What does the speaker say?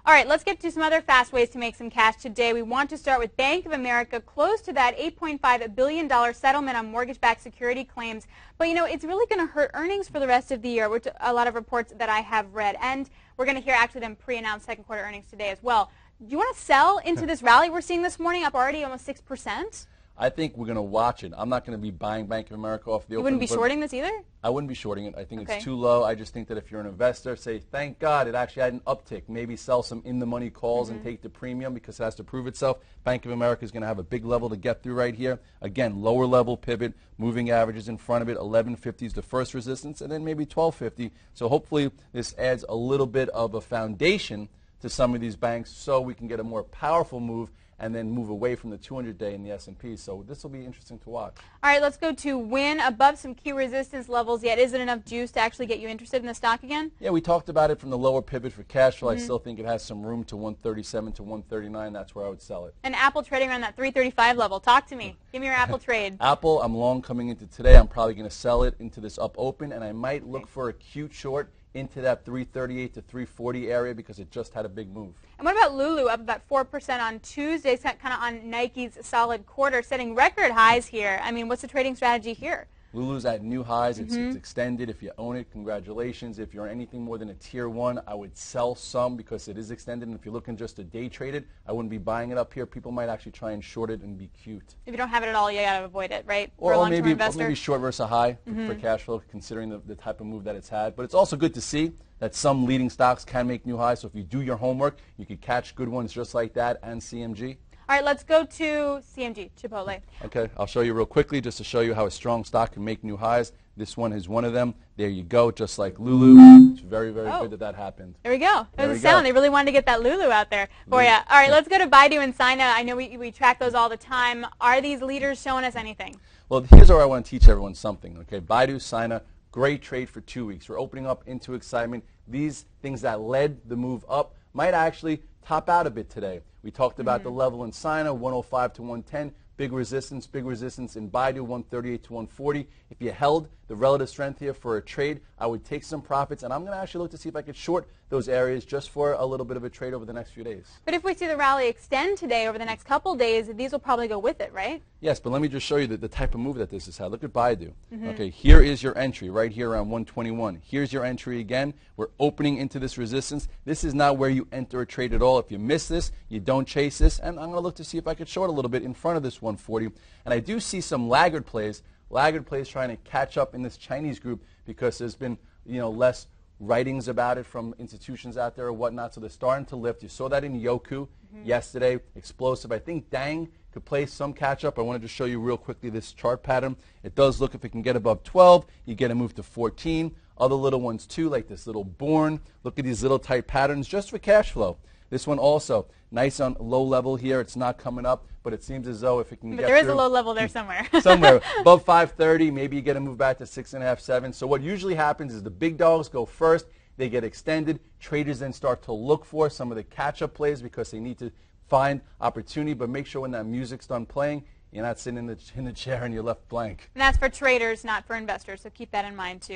All right, let's get to some other fast ways to make some cash today. We want to start with Bank of America, close to that $8.5 billion settlement on mortgage-backed security claims. But, you know, it's really going to hurt earnings for the rest of the year, which a lot of reports that I have read. And we're going to hear actually them pre-announce second quarter earnings today as well. Do you want to sell into this rally we're seeing this morning, up already almost 6%? I think we're going to watch it. I'm not going to be buying Bank of America off the open. You wouldn't be shorting this either? I wouldn't be shorting it. I think it's too low. I just think that if you're an investor, say, thank God it actually had an uptick. Maybe sell some in-the-money calls and take the premium because it has to prove itself. Bank of America is going to have a big level to get through right here. Again, lower level pivot, moving averages in front of it. 1150 is the first resistance, and then maybe 1250. So hopefully this adds a little bit of a foundation to some of these banks so we can get a more powerful move and then move away from the 200-day in the S&P. So this will be interesting to watch. All right, let's go to Win, above some key resistance levels. Yet, is it enough juice to actually get you interested in the stock again? Yeah, we talked about it from the lower pivot for cash flow. I still think it has some room to 137 to 139. That's where I would sell it. And Apple trading around that 335 level. Talk to me. Give me your Apple trade. Apple, I'm long coming into today. I'm probably going to sell it into this up open, and I might look for a cute short into that 338 to 340 area because it just had a big move. And what about Lulu, up about 4% on Tuesday, kind of on Nike's solid quarter, setting record highs here. I mean, what's the trading strategy here? Lulu's at new highs. It's extended. If you own it, congratulations. If you're anything more than a tier 1, I would sell some because it is extended. And if you're looking just to day trade it, I wouldn't be buying it up here. People might actually try and short it and be cute. If you don't have it at all, you got to avoid it, right? Or maybe short versus a high for cash flow, considering the type of move that it's had. But it's also good to see that some leading stocks can make new highs. So if you do your homework, you could catch good ones just like that and CMG. All right, let's go to CMG, Chipotle. Okay, I'll show you real quickly just to show you how a strong stock can make new highs. This one is one of them. There you go, just like Lulu. It's very, very good that happened. There we go. There's a sound. They really wanted to get that Lulu out there for you. All right, let's go to BIDU and SINA. I know we track those all the time. Are these leaders showing us anything? Well, here's where I want to teach everyone something. Okay, BIDU, SINA, great trade for 2 weeks. We're opening up into excitement. These things that led the move up might actually top out a bit today. We talked about the level in SINA, 105 to 110. Big resistance in BIDU, 138 to 140. If you held the relative strength here for a trade, I would take some profits, and I'm going to actually look to see if I could short those areas just for a little bit of a trade over the next few days. But if we see the rally extend today over the next couple days, these will probably go with it, right? Yes, but let me just show you the type of move that this has had. Look at BIDU. Okay, here is your entry right here around 121. Here's your entry again. We're opening into this resistance. This is not where you enter a trade at all. If you miss this, you don't chase this, and I'm going to look to see if I could short a little bit in front of this 140. And I do see some laggard plays trying to catch up in this Chinese group because there's been less writings about it from institutions out there or whatnot, so they're starting to lift. You saw that in Yoku yesterday, explosive. I think Dang could play some catch-up. I wanted to show you real quickly this chart pattern. It does look if it can get above 12, you get a move to 14. Other little ones too, like this little Bourne. Look at these little tight patterns just for cash flow. This one also, nice on low level here. It's not coming up, but it seems as though if it can get there is a low level there somewhere. Somewhere. Above 530, maybe you get a move back to 6.5, 7. So what usually happens is the big dogs go first. They get extended. Traders then start to look for some of the catch-up plays because they need to find opportunity. But make sure when that music's done playing, you're not sitting in the chair and you're left blank. And that's for traders, not for investors. So keep that in mind, too.